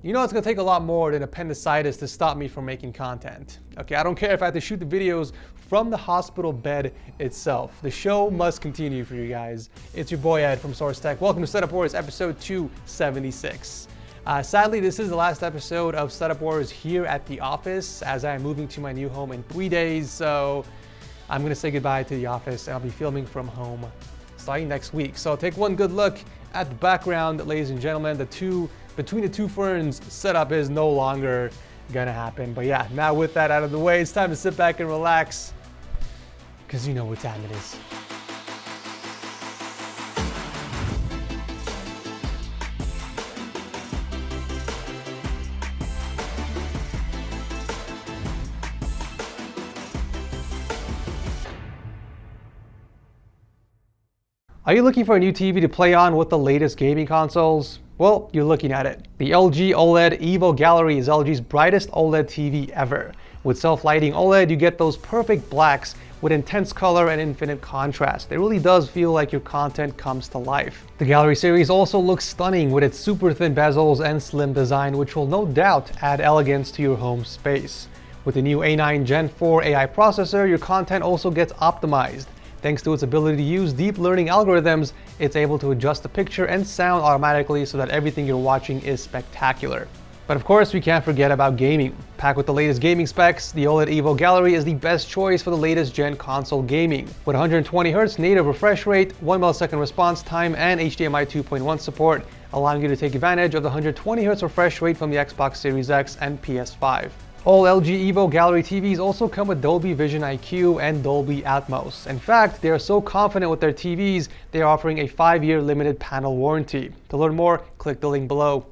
You know it's gonna take a lot more than appendicitis to stop me from making content. Okay, I don't care if I have to shoot the videos from the hospital bed itself. The show must continue for you guys. It's your boy Ed from Source Tech. Welcome to Setup Wars episode 276. Sadly, this is the last episode of Setup Wars here at the office as I am moving to my new home in 3 days. So I'm gonna say goodbye to the office and I'll be filming from home starting next week. So take one good look at the background, ladies and gentlemen. Between the two ferns setup is no longer gonna happen. But yeah, now with that out of the way, it's time to sit back and relax, because you know what time it is. Are you looking for a new TV to play on with the latest gaming consoles? Well, you're looking at it. The LG OLED Evo Gallery is LG's brightest OLED TV ever. With self-lighting OLED, you get those perfect blacks with intense color and infinite contrast. It really does feel like your content comes to life. The Gallery series also looks stunning with its super thin bezels and slim design, which will no doubt add elegance to your home space. With the new A9 Gen 4 AI processor, your content also gets optimized. Thanks to its ability to use deep learning algorithms, it's able to adjust the picture and sound automatically so that everything you're watching is spectacular. But of course, we can't forget about gaming. Packed with the latest gaming specs, the OLED Evo Gallery is the best choice for the latest gen console gaming. With 120Hz native refresh rate, 1 millisecond response time, and HDMI 2.1 support, allowing you to take advantage of the 120Hz refresh rate from the Xbox Series X and PS5. All LG Evo Gallery TVs also come with Dolby Vision IQ and Dolby Atmos. In fact, they are so confident with their TVs, they are offering a 5-year limited panel warranty. To learn more, click the link below.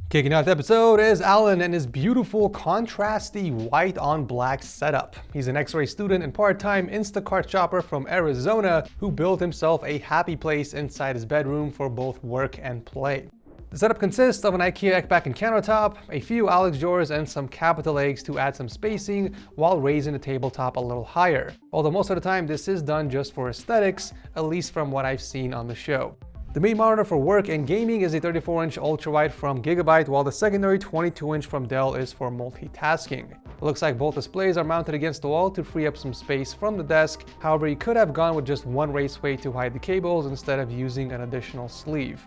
Kicking off the episode is Alan and his beautiful contrasty white on black setup. He's an X-ray student and part-time Instacart shopper from Arizona who built himself a happy place inside his bedroom for both work and play. The setup consists of an IKEA Ekback and countertop, a few Alex drawers, and some capital eggs to add some spacing while raising the tabletop a little higher. Although most of the time this is done just for aesthetics, at least from what I've seen on the show. The main monitor for work and gaming is a 34-inch ultrawide from Gigabyte, while the secondary 22-inch from Dell is for multitasking. It looks like both displays are mounted against the wall to free up some space from the desk. However, you could have gone with just one raceway to hide the cables instead of using an additional sleeve.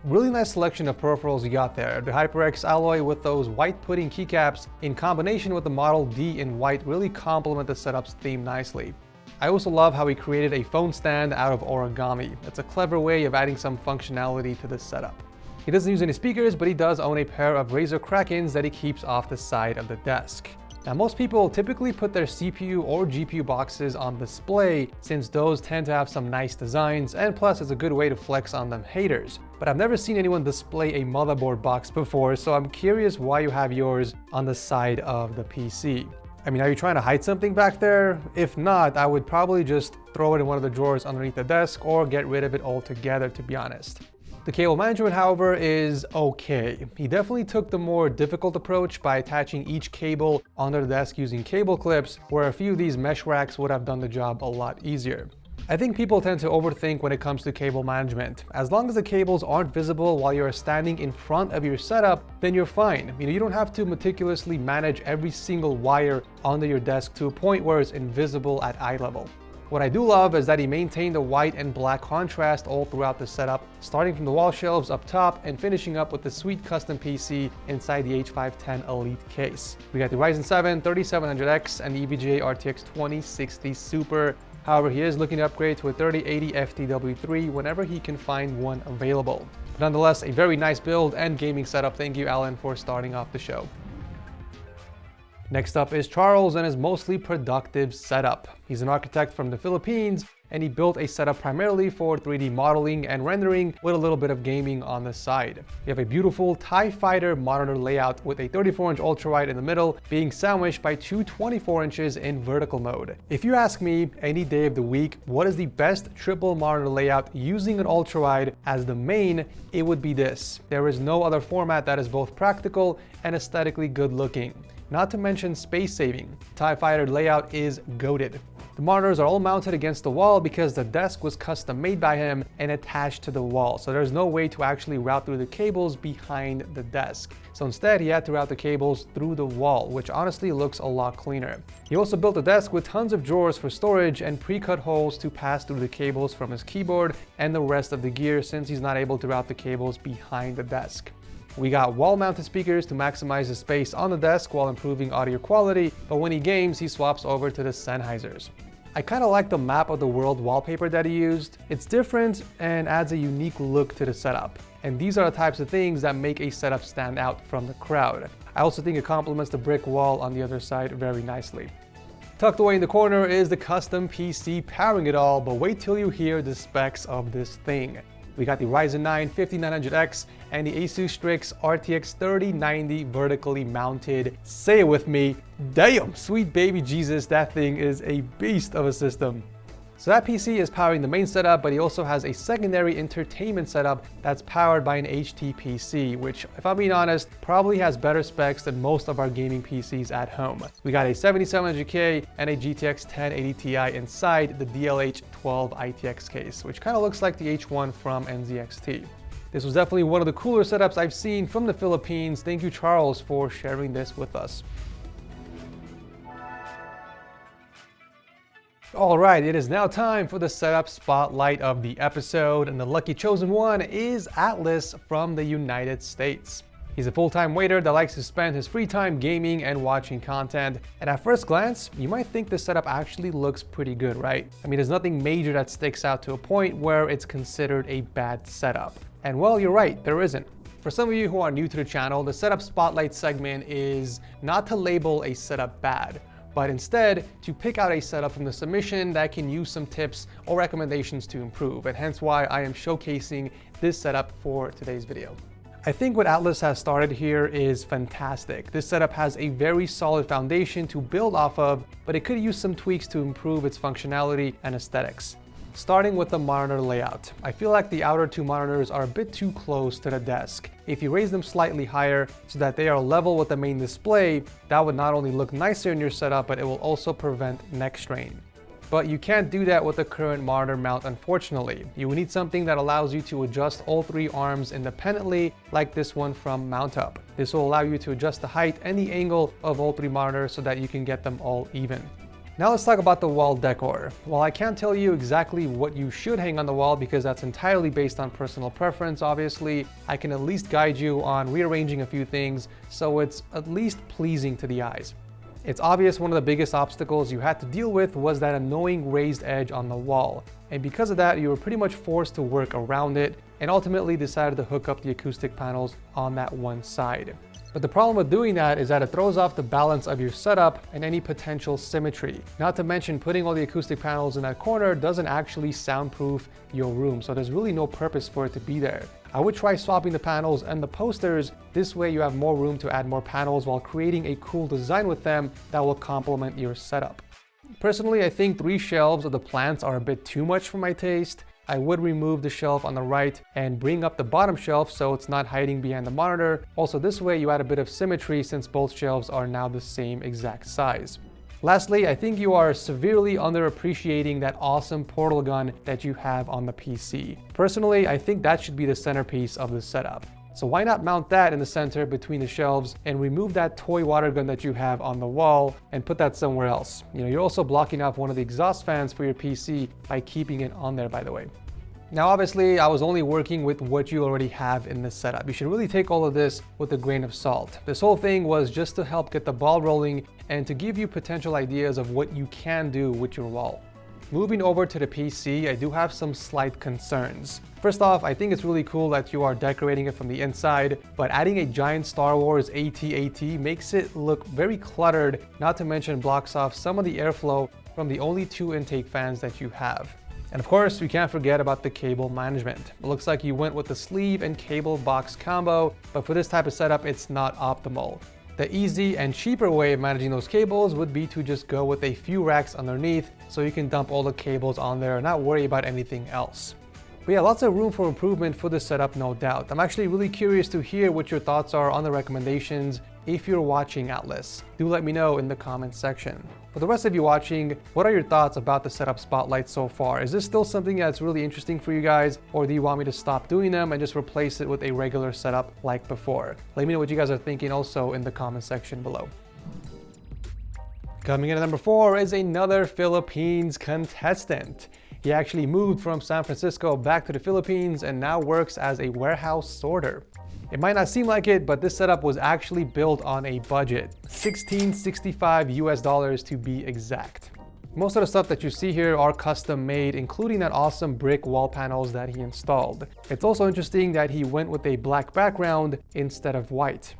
Really nice selection of peripherals you got there. The HyperX alloy with those white pudding keycaps in combination with the Model D in white really complement the setup's theme nicely. I also love how he created a phone stand out of origami. It's a clever way of adding some functionality to this setup. He doesn't use any speakers, but he does own a pair of Razer Krakens that he keeps off the side of the desk. Now, most people typically put their CPU or GPU boxes on display since those tend to have some nice designs, and plus it's a good way to flex on them haters. But I've never seen anyone display a motherboard box before, so I'm curious why you have yours on the side of the PC. I mean, are you trying to hide something back there? If not, I would probably just throw it in one of the drawers underneath the desk or get rid of it altogether, to be honest. The cable management, however, is okay. He definitely took the more difficult approach by attaching each cable under the desk using cable clips, where a few of these mesh racks would have done the job a lot easier. I think people tend to overthink when it comes to cable management. As long as the cables aren't visible while you're standing in front of your setup, then you're fine. You don't have to meticulously manage every single wire under your desk to a point where it's invisible at eye level. What I do love is that he maintained the white and black contrast all throughout the setup, starting from the wall shelves up top and finishing up with the sweet custom PC inside the H510 Elite case. We got the Ryzen 7 3700X and the EVGA RTX 2060 Super. However, he is looking to upgrade to a 3080 FTW3 whenever he can find one available. But nonetheless, a very nice build and gaming setup. Thank you, Alan, for starting off the show. Next up is Charles and his mostly productive setup. He's an architect from the Philippines, and he built a setup primarily for 3D modeling and rendering with a little bit of gaming on the side. You have a beautiful TIE Fighter monitor layout with a 34-inch ultrawide in the middle being sandwiched by two 24 inches in vertical mode. If you ask me any day of the week what is the best triple monitor layout using an ultrawide as the main, it would be this. There is no other format that is both practical and aesthetically good looking. Not to mention space saving. TIE Fighter layout is goated. The monitors are all mounted against the wall because the desk was custom made by him and attached to the wall, so there's no way to actually route through the cables behind the desk. So instead, he had to route the cables through the wall, which honestly looks a lot cleaner. He also built a desk with tons of drawers for storage and pre-cut holes to pass through the cables from his keyboard and the rest of the gear, since he's not able to route the cables behind the desk. We got wall-mounted speakers to maximize the space on the desk while improving audio quality, but when he games, he swaps over to the Sennheisers. I kind of like the map of the world wallpaper that he used. It's different and adds a unique look to the setup. And these are the types of things that make a setup stand out from the crowd. I also think it complements the brick wall on the other side very nicely. Tucked away in the corner is the custom PC powering it all, but wait till you hear the specs of this thing. We got the Ryzen 9 5900X and the Asus Strix RTX 3090 vertically mounted. Say it with me, damn, sweet baby Jesus, that thing is a beast of a system. So that PC is powering the main setup, but he also has a secondary entertainment setup that's powered by an HTPC, which, if I'm being honest, probably has better specs than most of our gaming PCs at home. We got a 7700K and a GTX 1080 Ti inside the DLH12 ITX case, which kind of looks like the H1 from NZXT. This was definitely one of the cooler setups I've seen from the Philippines. Thank you, Charles, for sharing this with us. Alright, it is now time for the setup spotlight of the episode, and the lucky chosen one is Atlas from the United States. He's a full-time waiter that likes to spend his free time gaming and watching content, and at first glance, you might think the setup actually looks pretty good, right? I mean, there's nothing major that sticks out to a point where it's considered a bad setup. And well, you're right, there isn't. For some of you who are new to the channel, the setup spotlight segment is not to label a setup bad, but instead to pick out a setup from the submission that can use some tips or recommendations to improve, and hence why I am showcasing this setup for today's video. I think what Atlas has started here is fantastic. This setup has a very solid foundation to build off of, but it could use some tweaks to improve its functionality and aesthetics. Starting with the monitor layout, I feel like the outer two monitors are a bit too close to the desk. If you raise them slightly higher so that they are level with the main display, that would not only look nicer in your setup, but it will also prevent neck strain. But you can't do that with the current monitor mount, unfortunately. You will need something that allows you to adjust all three arms independently, like this one from MountUp. This will allow you to adjust the height and the angle of all three monitors so that you can get them all even. Now let's talk about the wall decor. While I can't tell you exactly what you should hang on the wall because that's entirely based on personal preference, obviously, I can at least guide you on rearranging a few things so it's at least pleasing to the eyes. It's obvious one of the biggest obstacles you had to deal with was that annoying raised edge on the wall. And because of that, you were pretty much forced to work around it and ultimately decided to hook up the acoustic panels on that one side. But the problem with doing that is that it throws off the balance of your setup and any potential symmetry. Not to mention, putting all the acoustic panels in that corner doesn't actually soundproof your room, so there's really no purpose for it to be there. I would try swapping the panels and the posters. This way you have more room to add more panels while creating a cool design with them that will complement your setup. Personally, I think 3 shelves of the plants are a bit too much for my taste. I would remove the shelf on the right and bring up the bottom shelf so it's not hiding behind the monitor. Also, this way you add a bit of symmetry since both shelves are now the same exact size. Lastly, I think you are severely underappreciating that awesome portal gun that you have on the PC. Personally, I think that should be the centerpiece of the setup. So why not mount that in the center between the shelves and remove that toy water gun that you have on the wall and put that somewhere else. You're also blocking off one of the exhaust fans for your PC by keeping it on there, by the way. Now, obviously, I was only working with what you already have in this setup. You should really take all of this with a grain of salt. This whole thing was just to help get the ball rolling and to give you potential ideas of what you can do with your wall. Moving over to the PC, I do have some slight concerns. First off, I think it's really cool that you are decorating it from the inside, but adding a giant Star Wars AT-AT makes it look very cluttered, not to mention blocks off some of the airflow from the only 2 intake fans that you have. And of course, we can't forget about the cable management. It looks like you went with the sleeve and cable box combo, but for this type of setup, it's not optimal. The easy and cheaper way of managing those cables would be to just go with a few racks underneath so you can dump all the cables on there and not worry about anything else. But yeah, lots of room for improvement for this setup, no doubt. I'm actually really curious to hear what your thoughts are on the recommendations. if you're watching Atlas. Do let me know in the comments section. For the rest of you watching, what are your thoughts about the setup spotlight so far? Is this still something that's really interesting for you guys, or do you want me to stop doing them and just replace it with a regular setup like before? Let me know what you guys are thinking also in the comment section below. Coming in at number 4 is another Philippines contestant. He actually moved from San Francisco back to the Philippines and now works as a warehouse sorter. It might not seem like it, but this setup was actually built on a budget, $1665 US to be exact. Most of the stuff that you see here are custom made, including that awesome brick wall panels that he installed. It's also interesting that he went with a black background instead of white.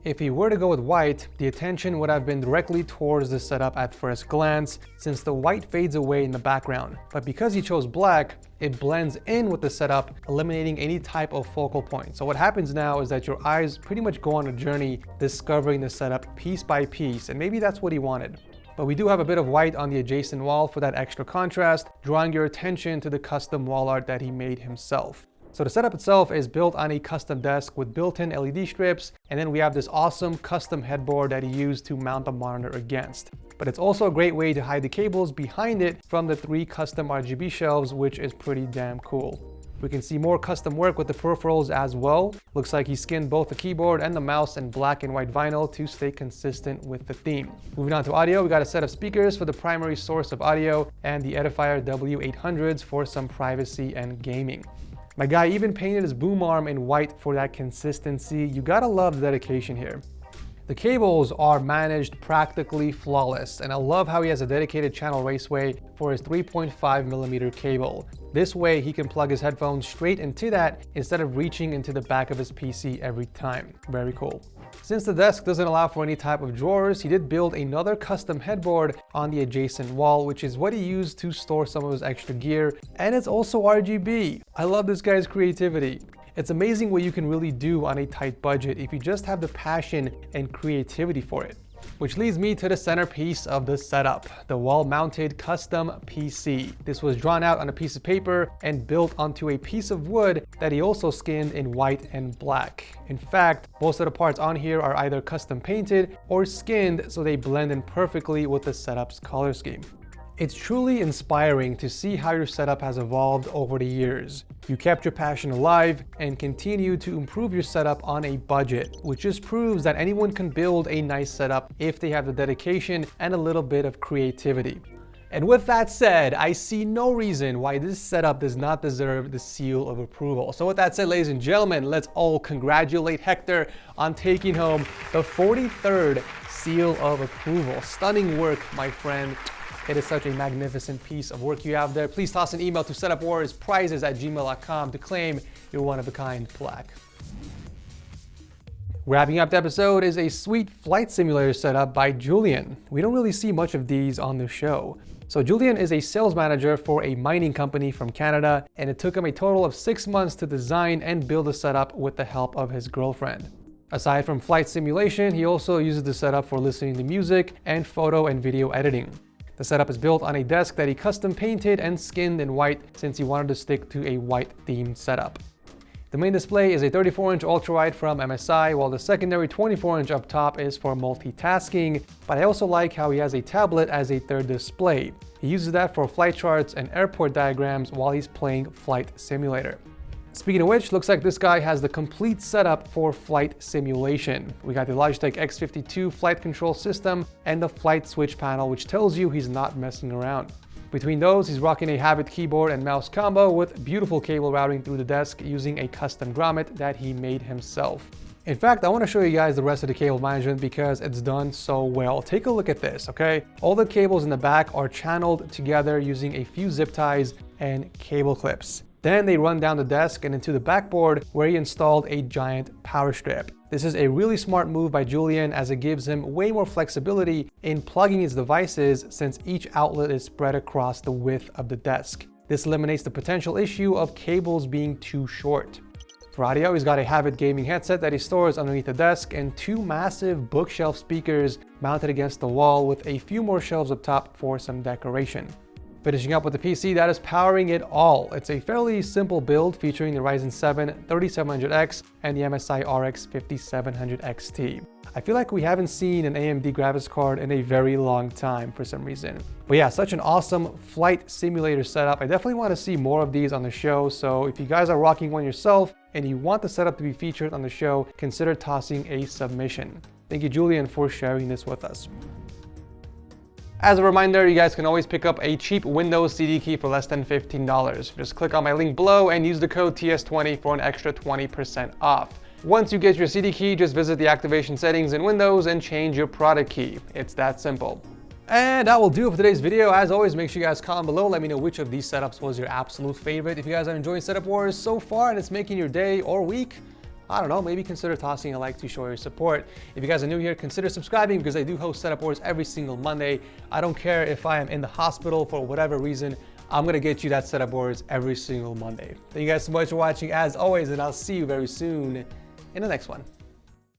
If he were to go with white, the attention would have been directly towards the setup at first glance, since the white fades away in the background. But because he chose black, it blends in with the setup, eliminating any type of focal point. So what happens now is that your eyes pretty much go on a journey discovering the setup piece by piece, and maybe that's what he wanted. But we do have a bit of white on the adjacent wall for that extra contrast, drawing your attention to the custom wall art that he made himself. So the setup itself is built on a custom desk with built-in LED strips, and then we have this awesome custom headboard that he used to mount the monitor against. But it's also a great way to hide the cables behind it from the 3 custom RGB shelves, which is pretty damn cool. We can see more custom work with the peripherals as well. Looks like he skinned both the keyboard and the mouse in black and white vinyl to stay consistent with the theme. Moving on to audio, we got a set of speakers for the primary source of audio and the Edifier W800s for some privacy and gaming. My guy even painted his boom arm in white for that consistency. You gotta love the dedication here. The cables are managed practically flawless, and I love how he has a dedicated channel raceway for his 3.5mm cable. This way he can plug his headphones straight into that instead of reaching into the back of his PC every time. Very cool. Since the desk doesn't allow for any type of drawers, he did build another custom headboard on the adjacent wall, which is what he used to store some of his extra gear, and it's also RGB. I love this guy's creativity. It's amazing what you can really do on a tight budget if you just have the passion and creativity for it. Which leads me to the centerpiece of the setup, the wall-mounted custom PC. This was drawn out on a piece of paper and built onto a piece of wood that he also skinned in white and black. In fact, most of the parts on here are either custom painted or skinned, so they blend in perfectly with the setup's color scheme. It's truly inspiring to see how your setup has evolved over the years. You kept your passion alive and continue to improve your setup on a budget, which just proves that anyone can build a nice setup if they have the dedication and a little bit of creativity. And with that said, I see no reason why this setup does not deserve the seal of approval. So with that said, ladies and gentlemen, let's all congratulate Hector on taking home the 43rd seal of approval. Stunning work, my friend. It is such a magnificent piece of work you have there. Please toss an email to setupwarriorsprizes@gmail.com to claim your one-of-a-kind plaque. Wrapping up the episode is a sweet flight simulator setup by Julian. We don't really see much of these on the show. So Julian is a sales manager for a mining company from Canada, and it took him a total of 6 months to design and build a setup with the help of his girlfriend. Aside from flight simulation, he also uses the setup for listening to music and photo and video editing. The setup is built on a desk that he custom painted and skinned in white since he wanted to stick to a white themed setup. The main display is a 34-inch ultrawide from MSI, while the secondary 24-inch up top is for multitasking, but I also like how he has a tablet as a third display. He uses that for flight charts and airport diagrams while he's playing Flight Simulator. Speaking of which, looks like this guy has the complete setup for flight simulation. We got the Logitech X52 flight control system and the flight switch panel, which tells you he's not messing around. Between those, he's rocking a Habit keyboard and mouse combo with beautiful cable routing through the desk using a custom grommet that he made himself. In fact, I want to show you guys the rest of the cable management because it's done so well. Take a look at this, okay? All the cables in the back are channeled together using a few zip ties and cable clips. Then they run down the desk and into the backboard where he installed a giant power strip. This is a really smart move by Julian as it gives him way more flexibility in plugging his devices since each outlet is spread across the width of the desk. This eliminates the potential issue of cables being too short. For audio, he's got a Habit gaming headset that he stores underneath the desk and 2 massive bookshelf speakers mounted against the wall with a few more shelves up top for some decoration. Finishing up with the PC that is powering it all. It's a fairly simple build featuring the Ryzen 7 3700X and the MSI RX 5700 XT. I feel like we haven't seen an AMD graphics card in a very long time for some reason. But yeah, such an awesome flight simulator setup. I definitely want to see more of these on the show, so if you guys are rocking one yourself and you want the setup to be featured on the show, consider tossing a submission. Thank you, Julian, for sharing this with us. As a reminder, you guys can always pick up a cheap Windows CD key for less than $15. Just click on my link below and use the code TS20 for an extra 20% off. Once you get your CD key, just visit the activation settings in Windows and change your product key. It's that simple. And that will do it for today's video. As always, make sure you guys comment below. Let me know which of these setups was your absolute favorite. If you guys are enjoying Setup Wars so far and it's making your day or week, I don't know, maybe consider tossing a like to show your support. If you guys are new here, consider subscribing because I do host Setup Wars every single Monday. I don't care if I am in the hospital for whatever reason, I'm gonna get you that Setup Wars every single Monday. Thank you guys so much for watching as always, and I'll see you very soon in the next one.